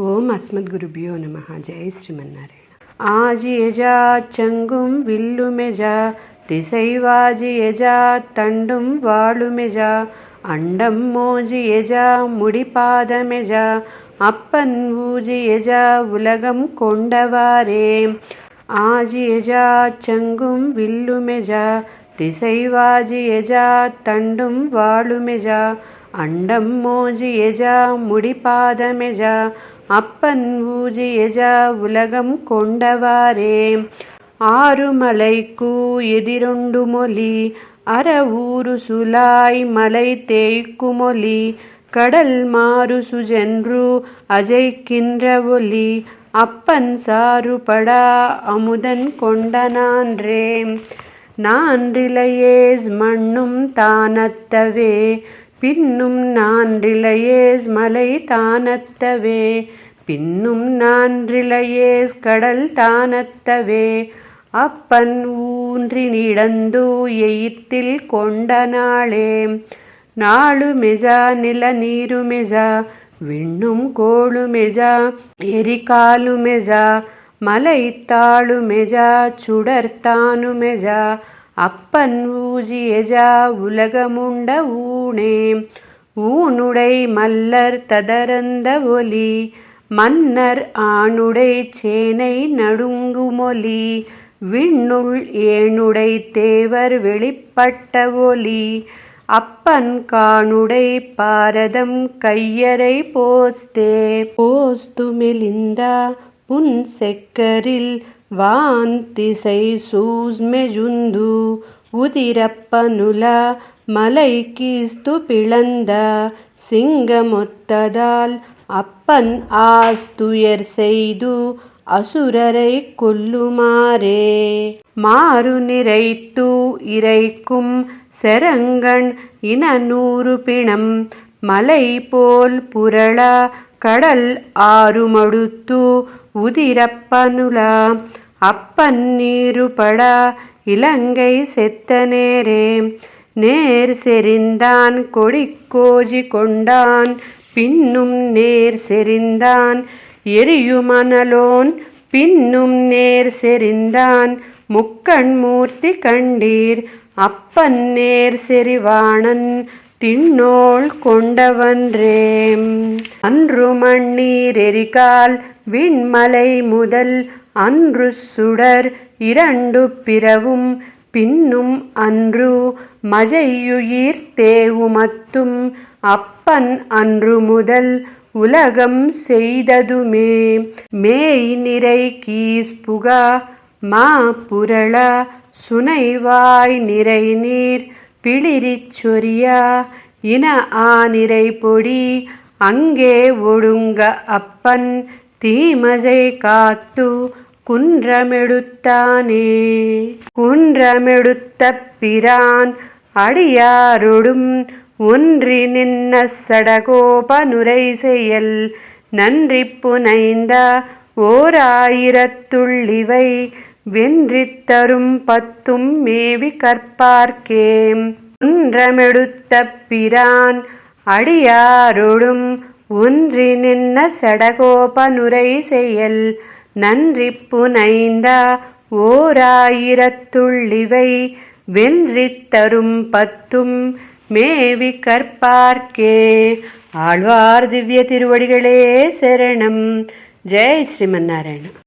ஓம் அஸ்மத்குருபியோ நமஹ. ஜெய் ஸ்ரீமன்னாராயண. ஆஜியஜா சங்கும் வில்லுமெஜா திசைவாஜியஜா தண்டும் வாழுமெஜா அண்டம் மோஜியஜா முடிபாதமெஜா அப்பன் ஊஜியஜா உலகம் கொண்டவாரே. ஆஜியஜா சங்கும் வில்லுமெஜா திசைவாஜியஜா தண்டும் வாழுமெஜா அண்டம் மோஜியஜா முடிபாதமெஜா அப்பன் ஊஜியஜா உலகம் கொண்டவாரே. ஆறுமலைக்கு எதிரொண்டு மொழி அற ஊரு சுலாய் மலை தேய்க்குமொழி கடல் மாறு சுஜென்று அஜைக்கின்ற ஒலி அப்பன் சாறுபடா அமுதன் கொண்டனான்றே. நான்றிலையேஸ் மண்ணும் தானத்தவே பின்னும் நான்றிலையேஸ் மலை தானத்தவே பின்னும் நான்றிலையேஸ் கடல் தானத்தவே அப்பன் ஊன்றினிடந்து எயிற்றில் கொண்ட நாளே. நாளுமெஜா நில நீருமெஜா விண்ணும் கோளுமெஜா எரிகாலுமெஜா மலை தாளுமெஜா சுடர்த்தானுமெஜா அப்பன் ஊஜியஜா உலகமுண்ட ஊனே. ஊனுடை மல்லர் ததரந்த ஒலி மன்னர் ஆணுடை சேனை நடுங்குமொலி விண்ணுள் ஏணுடை தேவர் வெளிப்பட்ட ஒலி அப்பன் காணுடை பாரதம் கையரை போஸ்தே. போஸ்துமெலிந்தா புன் செக்கரில் வான் திசை சூஸ்மெஜுந்து உதிரப்பனுல மலை கீஸ்து பிளந்த சிங்கமொத்ததால் அப்பன் ஆஸ்துயர் செய்து அசுரரை கொல்லுமாறே. மாறு நிறைத்து இறைக்கும் செரங்கன் இன 100 பிணம் மலை போல் புரள கடல் ஆறுமடுத்து உதிரப்பனுலா அப்பன் நீருபட இலங்கை செத்த நேரே. நேர் செறிந்தான் கொடிக்கோஜி கொண்டான் பின்னும் நேர் செறிந்தான் எரியுமணலோன் பின்னும் நேர் செறிந்தான் முக்கண் மூர்த்தி கண்டீர் அப்பன் நேர் செறிவாணன் திண்ணோள் கொண்டவன்றே. அன்று மண்ணீர் எரிகால் விண்மலை முதல் அன்று சுடர் 2 பிறவும் பின்னும் அன்று மஜையுயிர் தேவுமத்தும் அப்பன் அன்று முதல் உலகம் செய்ததுமே. மேய் நிறை கீஸ்புகா மா புரள சுனைவாய் நிறை நீர் பிளிரிச் சொரியா இன ஆநிறை பொடி அங்கே ஒடுங்க அப்பன் தீமஜை காத்து குன்றமெடுத்தானே. குன்றமெடுத்த பிரான் அடியாரொடும் ஒன்றி நின்ன சடகோபனுரை செயல் நன்றி புனைந்த 1000 வென்றித் தரும் 10 மேவி கற்பார்க்கே. குன்றமெடுத்த பிரான் அடியாரொடும் ஒன்றி நின்ன சடகோபனுரை செயல் நன்றி புனைந்த 1000 வென்றித் தரும் 10 மேவி கற்பார்க்கே. ஆழ்வார் திவ்ய திருவடிகளே சரணம். ஜெய் ஸ்ரீமன்னாராயண.